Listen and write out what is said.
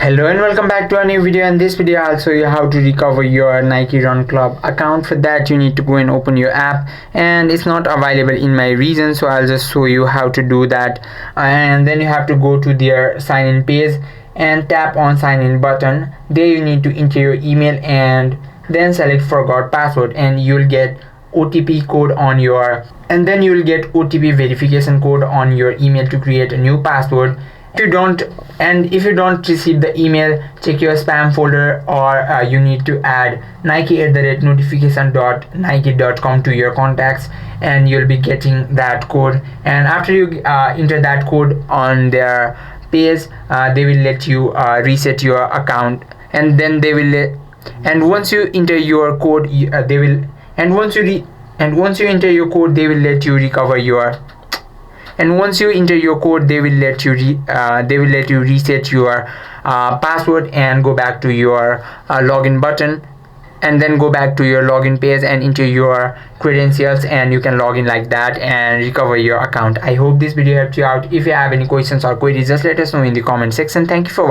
Hello and welcome back to a new video. In this video I'll show you how to recover your Nike Run Club account. For that you need to go and open your app, and it's not available in my region, so I'll just show you how to do that. And then you have to go to their sign in page and tap on sign in button. There you need to enter your email and then select forgot password, and you'll get OTP code on your OTP verification code on your email to create a new password. If you don't receive the email, check your spam folder, or you need to add Nike@notification.nike.com to your contacts, and you'll be getting that code. And after you enter that code on their page, they will let you reset your account, and then they will once you enter your code, once you enter your code, they will let you recover your. And once you enter your code, they will let you reset your password and go back to your login button, and then go back to your login page and enter your credentials, and you can log in like that and recover your account. I hope this video helped you out. If you have any questions or queries, just let us know in the comment section. Thank you for watching.